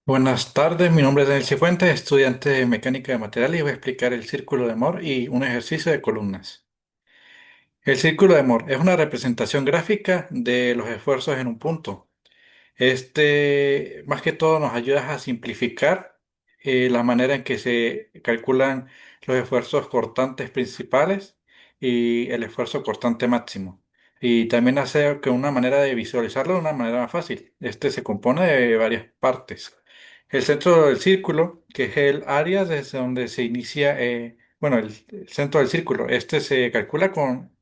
Buenas tardes, mi nombre es Daniel Cifuentes, estudiante de mecánica de materiales y voy a explicar el círculo de Moore y un ejercicio de columnas. El círculo de Moore es una representación gráfica de los esfuerzos en un punto. Más que todo, nos ayuda a simplificar la manera en que se calculan los esfuerzos cortantes principales y el esfuerzo cortante máximo. Y también hace que una manera de visualizarlo de una manera más fácil. Este se compone de varias partes. El centro del círculo, que es el área desde donde se inicia, bueno, el centro del círculo. Este se calcula con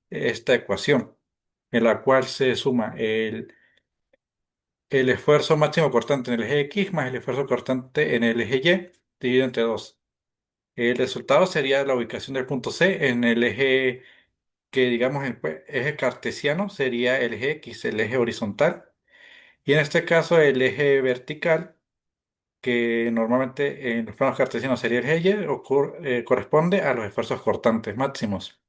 esta ecuación, en la cual se suma el esfuerzo máximo cortante en el eje X más el esfuerzo cortante en el eje Y dividido entre 2. El resultado sería la ubicación del punto C en el eje que, digamos, el eje cartesiano sería el eje X, el eje horizontal. Y en este caso el eje vertical, que normalmente en los planos cartesianos sería el eje Y, corresponde a los esfuerzos cortantes máximos.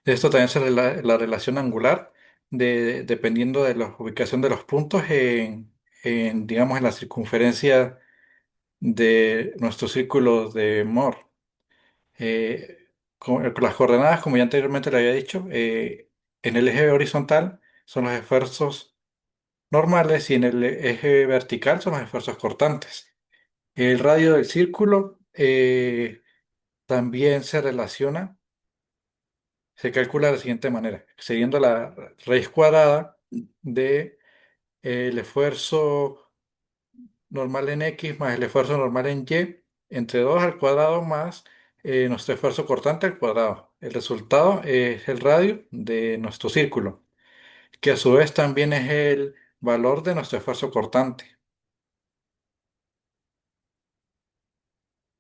Esto también es la relación angular dependiendo de la ubicación de los puntos digamos, en la circunferencia de nuestro círculo de Moore. Con las coordenadas, como ya anteriormente le había dicho, en el eje horizontal son los esfuerzos normales y en el eje vertical son los esfuerzos cortantes. El radio del círculo también se relaciona, se calcula de la siguiente manera, siguiendo la raíz cuadrada de el esfuerzo normal en X más el esfuerzo normal en Y, entre 2 al cuadrado más nuestro esfuerzo cortante al cuadrado. El resultado es el radio de nuestro círculo, que a su vez también es el valor de nuestro esfuerzo cortante.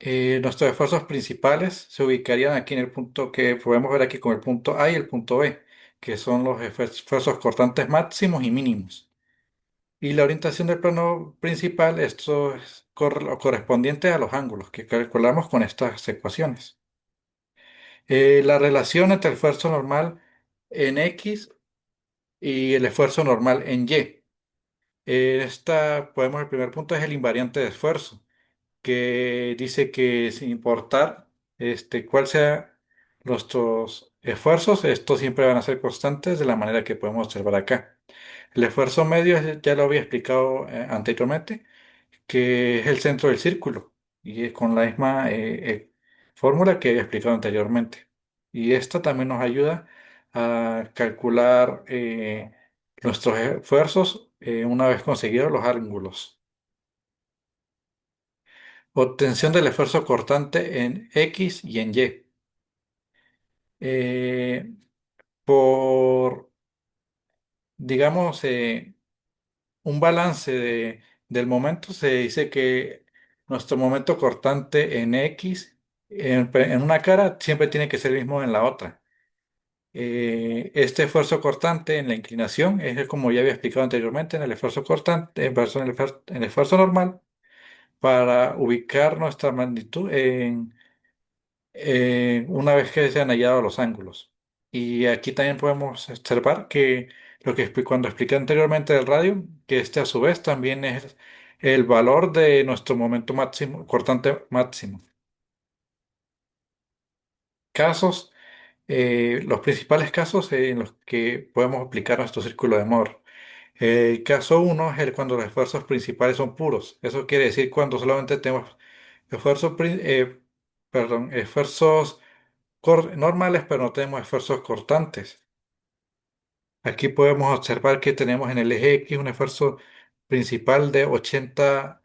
Nuestros esfuerzos principales se ubicarían aquí en el punto que podemos ver aquí con el punto A y el punto B, que son los esfuerzos cortantes máximos y mínimos. Y la orientación del plano principal, esto es lo correspondiente a los ángulos que calculamos con estas ecuaciones. La relación entre el esfuerzo normal en X y el esfuerzo normal en Y. El primer punto es el invariante de esfuerzo, que dice que sin importar cuál sea nuestros esfuerzos, estos siempre van a ser constantes de la manera que podemos observar acá. El esfuerzo medio ya lo había explicado anteriormente, que es el centro del círculo, y es con la misma fórmula que había explicado anteriormente. Y esta también nos ayuda a calcular nuestros esfuerzos una vez conseguidos los ángulos. Obtención del esfuerzo cortante en X y en Y. Eh, por, digamos, un balance del momento, se dice que nuestro momento cortante en X, en una cara, siempre tiene que ser el mismo en la otra. Este esfuerzo cortante en la inclinación es como ya había explicado anteriormente en el esfuerzo cortante, en el esfuerzo normal, para ubicar nuestra magnitud una vez que se han hallado los ángulos. Y aquí también podemos observar que cuando expliqué anteriormente del radio, que este a su vez también es el valor de nuestro momento máximo, cortante máximo. Casos, los principales casos en los que podemos aplicar nuestro círculo de Moore. El caso uno es el cuando los esfuerzos principales son puros. Eso quiere decir cuando solamente tenemos esfuerzos, esfuerzos normales, pero no tenemos esfuerzos cortantes. Aquí podemos observar que tenemos en el eje X un esfuerzo principal de 80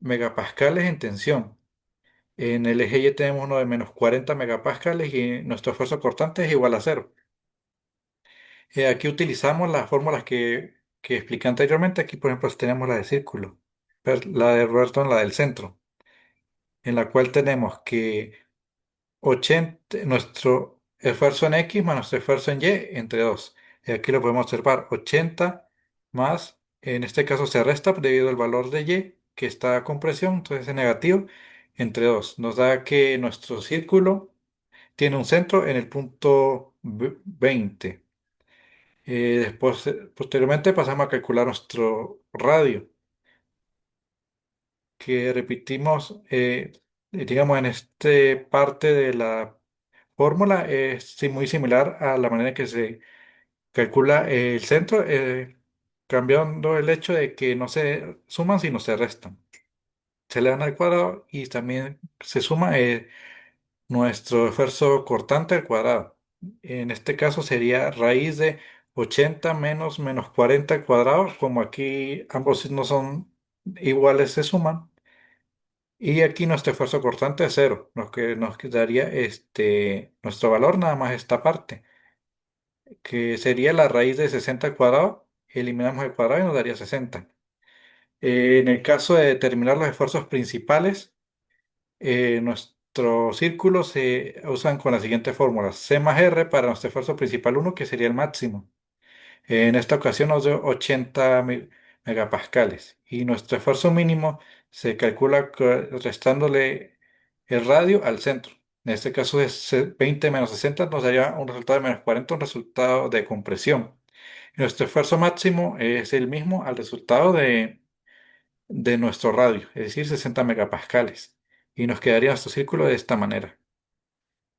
megapascales en tensión. En el eje Y tenemos uno de menos 40 megapascales y nuestro esfuerzo cortante es igual a cero. Aquí utilizamos las fórmulas que expliqué anteriormente. Aquí, por ejemplo, tenemos la de círculo, la de Robertson, la del centro, en la cual tenemos que 80, nuestro esfuerzo en X más nuestro esfuerzo en Y entre 2. Y aquí lo podemos observar, 80 más, en este caso se resta debido al valor de Y, que está a compresión, entonces es negativo, entre 2. Nos da que nuestro círculo tiene un centro en el punto 20. Después, posteriormente pasamos a calcular nuestro radio. que repetimos, digamos, en esta parte de la fórmula es muy similar a la manera en que se calcula el centro, cambiando el hecho de que no se suman, sino se restan. Se le dan al cuadrado y también se suma nuestro esfuerzo cortante al cuadrado. En este caso sería raíz de 80 menos 40 al cuadrado. Como aquí ambos no son iguales, se suman. Y aquí nuestro esfuerzo cortante es cero, lo que nos quedaría nuestro valor nada más esta parte, que sería la raíz de 60 al cuadrado. Eliminamos el cuadrado y nos daría 60. En el caso de determinar los esfuerzos principales, nuestros círculos se usan con la siguiente fórmula: C más R para nuestro esfuerzo principal uno, que sería el máximo. En esta ocasión nos dio 80 megapascales y nuestro esfuerzo mínimo se calcula restándole el radio al centro. En este caso es 20 menos 60, nos daría un resultado de menos 40, un resultado de compresión. Y nuestro esfuerzo máximo es el mismo al resultado de nuestro radio, es decir, 60 megapascales. Y nos quedaría nuestro círculo de esta manera.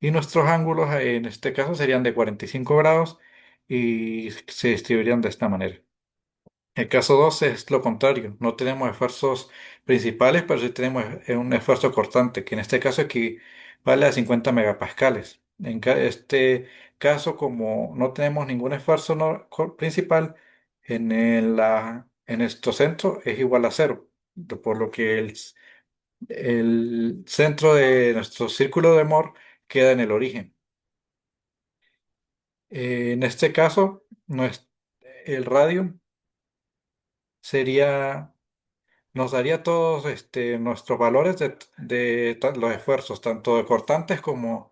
Y nuestros ángulos en este caso serían de 45 grados y se distribuirían de esta manera. El caso 2 es lo contrario, no tenemos esfuerzos principales, pero sí tenemos un esfuerzo cortante, que en este caso equivale a 50 megapascales. En este caso, como no tenemos ningún esfuerzo principal, en nuestro centro es igual a cero, por lo que el centro de nuestro círculo de Moore queda en el origen. En este caso, el radio sería nos daría todos nuestros valores de los esfuerzos, tanto de cortantes como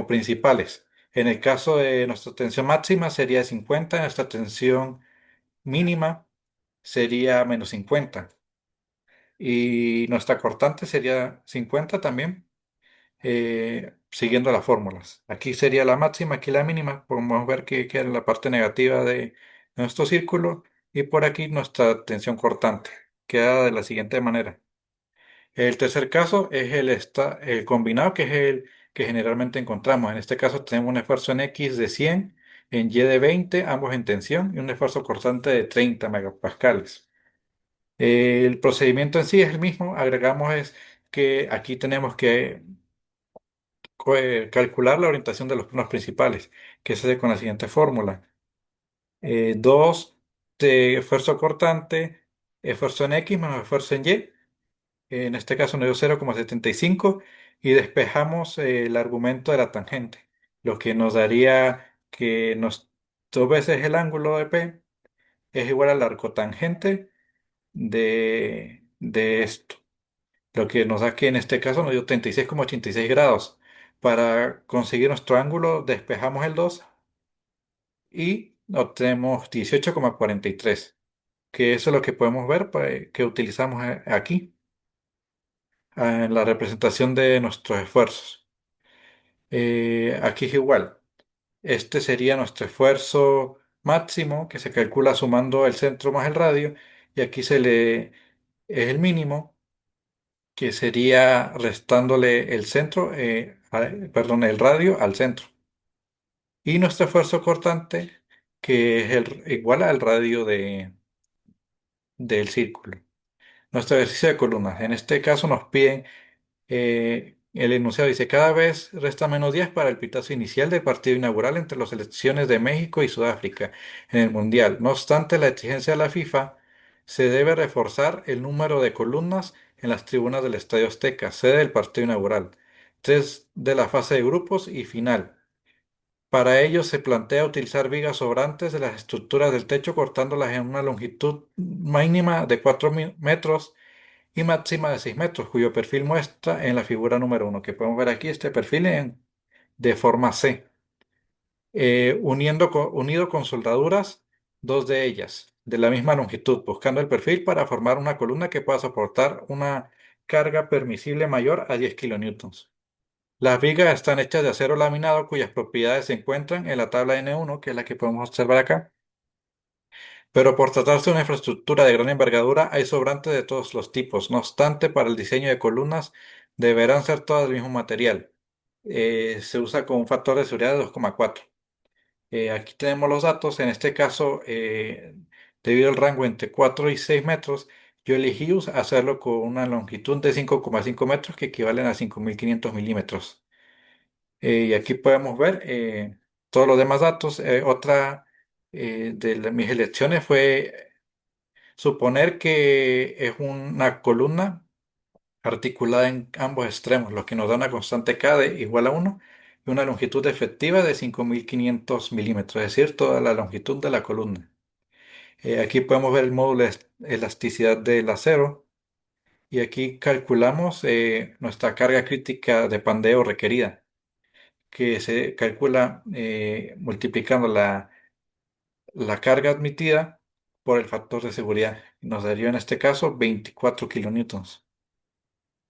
principales. En el caso de nuestra tensión máxima sería de 50, nuestra tensión mínima sería menos 50 y nuestra cortante sería 50 también, siguiendo las fórmulas. Aquí sería la máxima, aquí la mínima. Podemos ver que queda en la parte negativa de nuestro círculo y por aquí nuestra tensión cortante. Queda de la siguiente manera. El tercer caso es el combinado, que es el que generalmente encontramos. En este caso tenemos un esfuerzo en X de 100, en Y de 20, ambos en tensión, y un esfuerzo cortante de 30 megapascales. El procedimiento en sí es el mismo. Agregamos es que aquí tenemos que calcular la orientación de los planos principales, que se hace con la siguiente fórmula. 2 de esfuerzo cortante, esfuerzo en X menos esfuerzo en Y. En este caso nos dio 0,75 y despejamos el argumento de la tangente, lo que nos daría que dos veces el ángulo de P es igual al arcotangente de esto, lo que nos da que en este caso nos dio 36,86 grados. Para conseguir nuestro ángulo despejamos el 2 y obtenemos 18,43, que eso es lo que podemos ver, pues, que utilizamos aquí en la representación de nuestros esfuerzos. Aquí es igual. Este sería nuestro esfuerzo máximo, que se calcula sumando el centro más el radio, y aquí es el mínimo, que sería restándole el centro, perdón, el radio al centro. Y nuestro esfuerzo cortante, que es igual al radio del círculo. Nuestro ejercicio de columnas. En este caso nos piden. El enunciado dice: cada vez resta menos días para el pitazo inicial del partido inaugural entre las selecciones de México y Sudáfrica en el Mundial. No obstante la exigencia de la FIFA, se debe reforzar el número de columnas en las tribunas del Estadio Azteca, sede del partido inaugural, tres de la fase de grupos y final. Para ello se plantea utilizar vigas sobrantes de las estructuras del techo, cortándolas en una longitud mínima de 4 metros y máxima de 6 metros, cuyo perfil muestra en la figura número uno, que podemos ver aquí este perfil de forma C, unido con soldaduras, dos de ellas, de la misma longitud, buscando el perfil para formar una columna que pueda soportar una carga permisible mayor a 10 kilonewtons. Las vigas están hechas de acero laminado, cuyas propiedades se encuentran en la tabla N1, que es la que podemos observar acá. Pero por tratarse de una infraestructura de gran envergadura, hay sobrantes de todos los tipos. No obstante, para el diseño de columnas deberán ser todas del mismo material. Se usa con un factor de seguridad de 2,4. Aquí tenemos los datos. En este caso, debido al rango entre 4 y 6 metros, yo elegí hacerlo con una longitud de 5,5 metros, que equivalen a 5.500 milímetros. Y aquí podemos ver todos los demás datos. Otra mis elecciones fue suponer que es una columna articulada en ambos extremos, lo que nos da una constante K de igual a 1 y una longitud efectiva de 5.500 milímetros, es decir, toda la longitud de la columna. Aquí podemos ver el módulo de elasticidad del acero y aquí calculamos nuestra carga crítica de pandeo requerida, que se calcula multiplicando la carga admitida por el factor de seguridad. Nos daría en este caso 24 kilonewtons.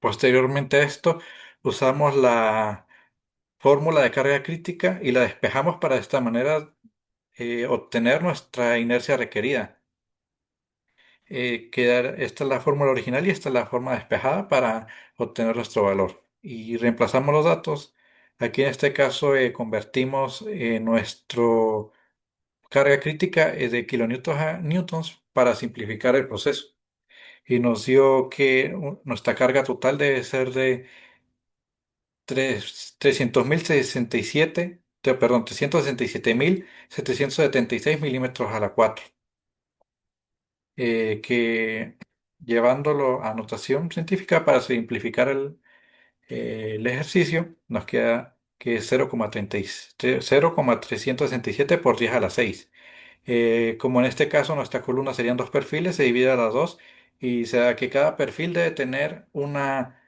Posteriormente a esto, usamos la fórmula de carga crítica y la despejamos para de esta manera obtener nuestra inercia requerida. Esta es la fórmula original y esta es la forma despejada para obtener nuestro valor. Y reemplazamos los datos. Aquí en este caso convertimos nuestro carga crítica de kilonewtons a newtons para simplificar el proceso. Y nos dio que nuestra carga total debe ser de 300.067, perdón, 367.776 milímetros a la 4, que llevándolo a notación científica para simplificar el ejercicio, nos queda que es 0,367 por 10 a la 6. Como en este caso nuestra columna serían dos perfiles, se divide a las dos y se da que cada perfil debe tener una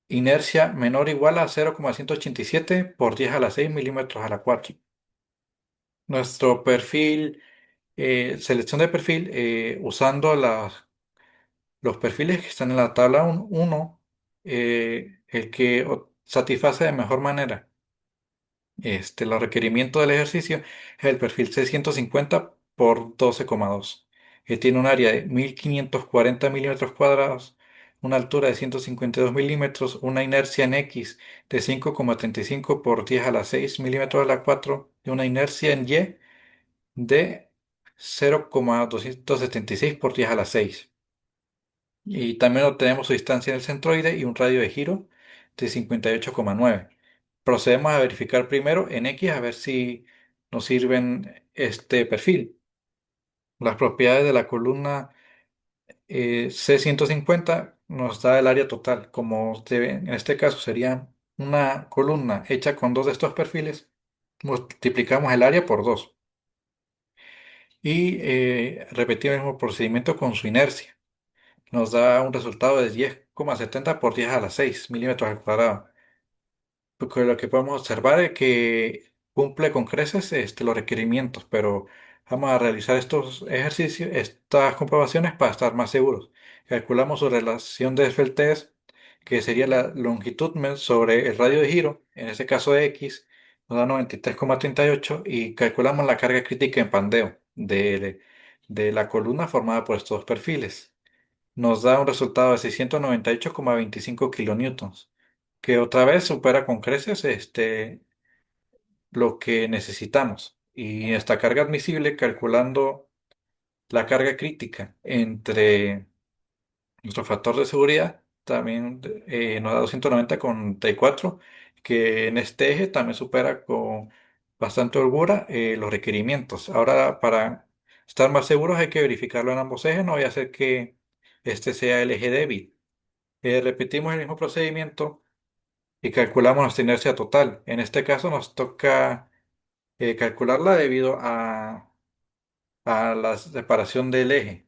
inercia menor o igual a 0,187 por 10 a la 6 milímetros a la 4. Nuestro perfil, selección de perfil, usando los perfiles que están en la tabla 1, el que satisface de mejor manera los requerimientos del ejercicio es el perfil 650 por 12,2, que tiene un área de 1.540 milímetros cuadrados, una altura de 152 milímetros, una inercia en X de 5,35 por 10 a la 6 milímetros a la 4 y una inercia en Y de 0,276 por 10 a la 6. Y también obtenemos su distancia en el centroide y un radio de giro de 58,9. Procedemos a verificar primero en X a ver si nos sirven este perfil. Las propiedades de la columna C150 nos da el área total. Como usted ve, en este caso sería una columna hecha con dos de estos perfiles. Multiplicamos el área por 2 y repetimos el mismo procedimiento con su inercia. Nos da un resultado de 10,70 por 10 a la 6 milímetros al cuadrado. Porque lo que podemos observar es que cumple con creces los requerimientos, pero vamos a realizar estos ejercicios, estas comprobaciones para estar más seguros. Calculamos su relación de Esfeltes, que sería la longitud sobre el radio de giro, en este caso de X, nos da 93,38 y calculamos la carga crítica en pandeo de la columna formada por estos dos perfiles. Nos da un resultado de 698,25 kilonewtons, que otra vez supera con creces lo que necesitamos. Y esta carga admisible, calculando la carga crítica entre nuestro factor de seguridad, también nos da 290,34, que en este eje también supera con bastante holgura los requerimientos. Ahora, para estar más seguros, hay que verificarlo en ambos ejes. No voy a hacer que este sea el eje débil. Repetimos el mismo procedimiento y calculamos nuestra inercia total. En este caso nos toca calcularla debido a la separación del eje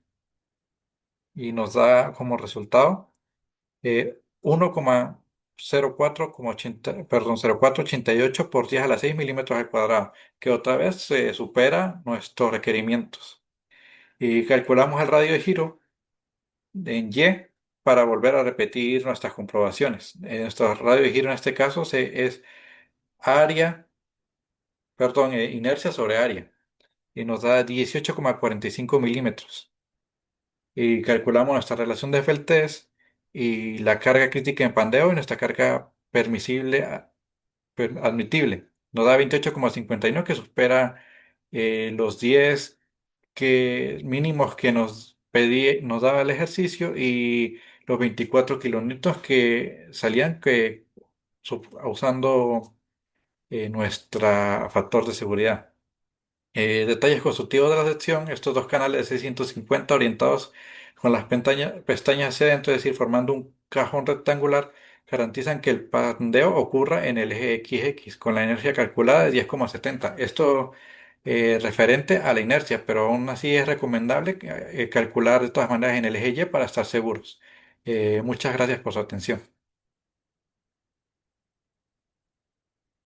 y nos da como resultado 1,04,80, perdón, 0,488 por 10 a la 6 milímetros al cuadrado, que otra vez supera nuestros requerimientos. Y calculamos el radio de giro en Y para volver a repetir nuestras comprobaciones. Nuestro radio de giro en este caso es área, perdón, inercia sobre área. y nos da 18,45 milímetros. Y calculamos nuestra relación de Feltes y la carga crítica en pandeo y nuestra carga permisible, admitible. Nos da 28,59 que supera los 10 mínimos que nos daba el ejercicio y los 24 kilonewtons que salían usando nuestra factor de seguridad. Detalles constructivos de la sección: estos dos canales de 650 orientados con las pestañas hacia adentro, es decir, formando un cajón rectangular, garantizan que el pandeo ocurra en el eje XX con la inercia calculada de 10,70. Esto referente a la inercia, pero aún así es recomendable calcular de todas maneras en el eje Y para estar seguros. Muchas gracias por su atención.